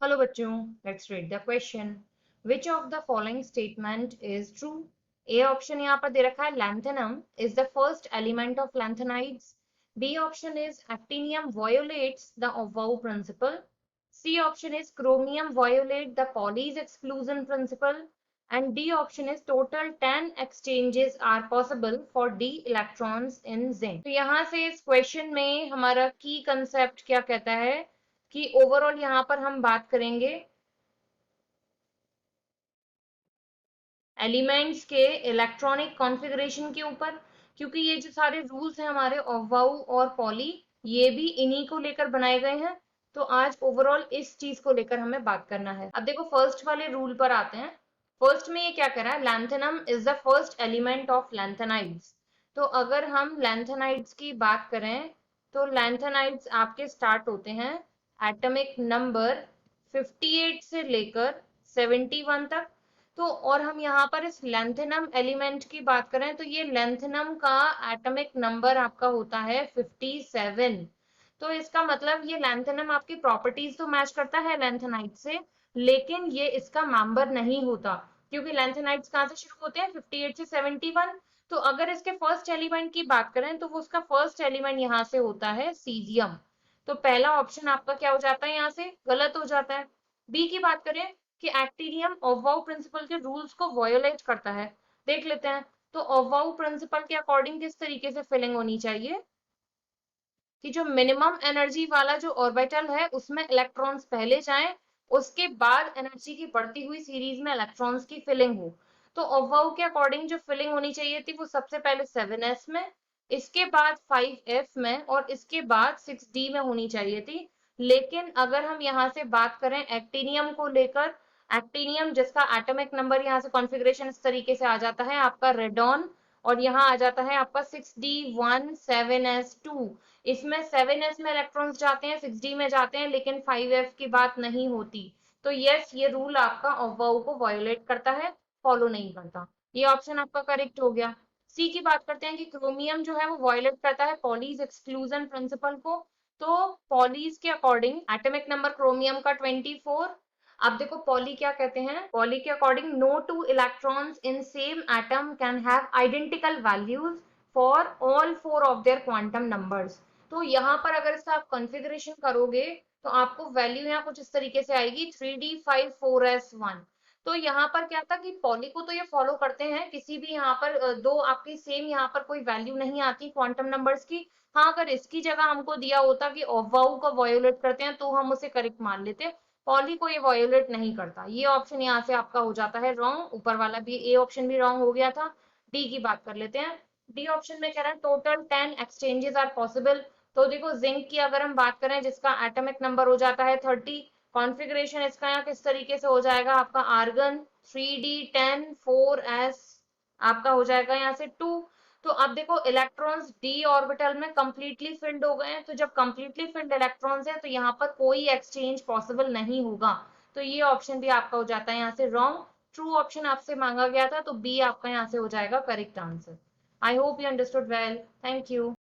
Hello बच्चों, let's read the question. Which of the following statement is true? A option यहाँ पर दे रखा है lanthanum is the first element of lanthanides. B option is actinium violates the Aufbau principle. C option is chromium violate the Pauli's exclusion principle. And D option is total 10 exchanges are possible for d electrons in zinc. तो यहाँ से इस question में हमारा की concept क्या कहता है कि ओवरऑल यहाँ पर हम बात करेंगे एलिमेंट्स के इलेक्ट्रॉनिक कॉन्फ़िगरेशन के ऊपर, क्योंकि ये जो सारे रूल्स हैं हमारे वाउ और पॉली, ये भी इन्हीं को लेकर बनाए गए हैं. तो आज ओवरऑल इस चीज को लेकर हमें बात करना है. अब देखो फर्स्ट वाले रूल पर आते हैं. फर्स्ट में ये क्या कह रहा है, lanthanum is the first element of lanthanides. तो अगर हम लैंथेनाइड्स की बात करें तो लैंथेनाइड्स आपके स्टार्ट होते हैं एटॉमिक नंबर 58 से लेकर 71 तक. तो और हम यहाँ पर इस लैंथेनम एलिमेंट की बात करें तो ये लैंथेनम का एटॉमिक नंबर आपका होता है 57. तो इसका मतलब ये लैंथेनम आपकी प्रॉपर्टीज तो मैच करता है लैंथेनाइट से, लेकिन ये इसका मेंबर नहीं होता, क्योंकि लैंथेनाइट्स कहाँ से शुरू होते हैं, 58 से 71. तो अगर इसके फर्स्ट एलिमेंट की बात करें तो वो उसका फर्स्ट एलिमेंट यहाँ से होता है सीजियम. तो पहला ऑप्शन आपका क्या हो जाता है, यहाँ से गलत हो जाता है. बी की बात करें कि एक्टिनियम ओवाउ प्रिंसिपल के रूल्स को वायोलेट करता है. देख लेते हैं. तो ओवाउ प्रिंसिपल के अकॉर्डिंग किस तरीके से फिलिंग होनी चाहिए कि जो मिनिमम एनर्जी वाला जो ऑर्बिटल है उसमें इलेक्ट्रॉन्स पहले जाएं, उसके बाद एनर्जी की बढ़ती हुई सीरीज में इलेक्ट्रॉन्स की फिलिंग हो. तो ओवाउ के अकॉर्डिंग जो फिलिंग होनी चाहिए थी वो सबसे पहले 7s में, इसके बाद 5f में और इसके बाद 6d में होनी चाहिए थी. लेकिन अगर हम यहाँ से बात करें एक्टिनियम को लेकर, एक्टिनियम जिसका एटॉमिक नंबर यहाँ से कॉन्फ़िगरेशन इस तरीके से आ जाता है आपका रेडॉन, और यहाँ आ जाता है आपका 6d1 7s2. इसमें 7s में इलेक्ट्रॉन्स जाते हैं, 6d में जाते हैं, लेकिन 5f की बात नहीं होती. तो यस, ये रूल आपका ओवाउ को वायोलेट करता है, फॉलो नहीं करता. ये ऑप्शन आपका करेक्ट हो गया. सी की बात करते हैं कि क्रोमियम जो है वो वायोलेट करता है पॉलीज एक्सक्लूजन प्रिंसिपल को. तो पॉलीज के अकॉर्डिंग एटॉमिक नंबर क्रोमियम का 24. अब देखो पॉली क्या कहते हैं, पॉली के according no two electrons in same atom can have identical values for all four of their quantum numbers. तो यहाँ पर अगर इसका आप कॉन्फ़िगरेशन करोगे तो आपको वैल्यू यहाँ कुछ इस तरीके से आएगी 3d5 4s1. तो यहाँ पर क्या था कि पॉली को तो ये फॉलो करते हैं, किसी भी यहाँ पर दो आपकी सेम यहाँ पर कोई वैल्यू नहीं आती क्वांटम नंबर्स की. हाँ, अगर इसकी जगह हमको दिया होता कि ओवाउ को वायोलेट करते हैं तो हम उसे करेक्ट मान लेते. पॉली को ये वायोलेट नहीं करता. ये ऑप्शन यहाँ से आपका हो जाता है रॉन्ग. ऊपर वाला भी ए ऑप्शन भी रॉन्ग हो गया था. डी की बात कर लेते हैं. डी ऑप्शन में कह रहा है टोटल 10 एक्सचेंजेस आर पॉसिबल. तो देखो जिंक की अगर हम बात करें जिसका एटॉमिक नंबर हो जाता है 30, कॉन्फ़िगरेशन इसका यहाँ किस तरीके से हो जाएगा आपका आर्गन 3d10 4s आपका हो जाएगा यहाँ से 2. तो अब देखो इलेक्ट्रॉन्स डी ऑर्बिटल में कंप्लीटली फिल्ड हो गए हैं. तो जब कंप्लीटली फिल्ड इलेक्ट्रॉन्स है तो यहाँ पर कोई एक्सचेंज पॉसिबल नहीं होगा. तो ये ऑप्शन भी आपका हो जाता है यहाँ से रॉन्ग. ट्रू ऑप्शन आपसे मांगा गया था तो बी आपका यहाँ से हो जाएगा correct answer. I hope you understood well. Thank you.